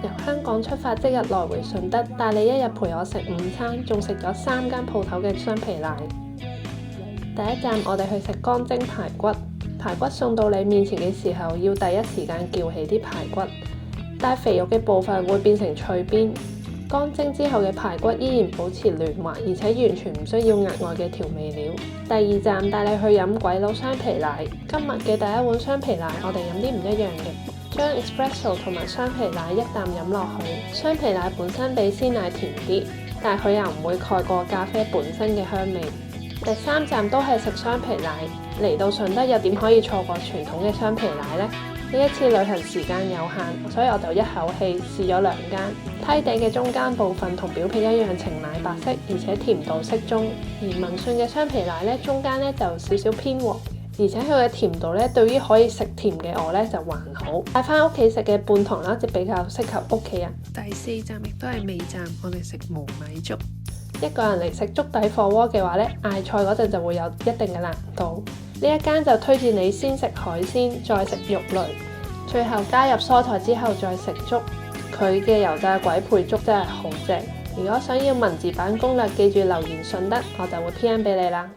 由香港出發即日來回順德，帶你一日陪我食午餐，仲食咗3間鋪頭嘅雙皮奶。第一站我哋去食乾蒸排骨，排骨送到你面前嘅時候，要第一時間撬起啲排骨，帶肥肉嘅部分會變成脆邊。乾蒸之後嘅排骨依然保持嫩滑，而且完全唔需要額外嘅調味料。第二站帶你去飲鬼佬雙皮奶，今日嘅第一碗雙皮奶我哋飲啲唔一樣嘅，將 espresso 同埋雙皮奶一啖飲落去。雙皮奶本身比鮮奶甜啲，但佢又唔會蓋過咖啡本身嘅香味。第三站都係食雙皮奶，嚟到順德又點可以錯過傳統嘅雙皮奶呢？呢一次旅行時間有限，所以我就一口氣試咗2間。梯地嘅中間部分同表皮一樣呈奶白色，而且甜度適中。而民順嘅雙皮奶呢，中間呢就少少偏黃，而且佢嘅甜度呢，對於可以食甜嘅我呢就還好。帶翻屋企食嘅半糖啦，就比較適合屋企人。第4站亦都係尾站，我哋食無米粥。一個人嚟食粥底火鍋嘅話呢，嗌菜嗰陣就會有一定嘅難度。呢一間就推薦你先食海鮮，再食肉類，最後加入蔬菜之後再食粥。佢嘅油炸鬼配粥真係好正。如果想要文字版攻略，記住留言順德，我就會 PM 俾你啦。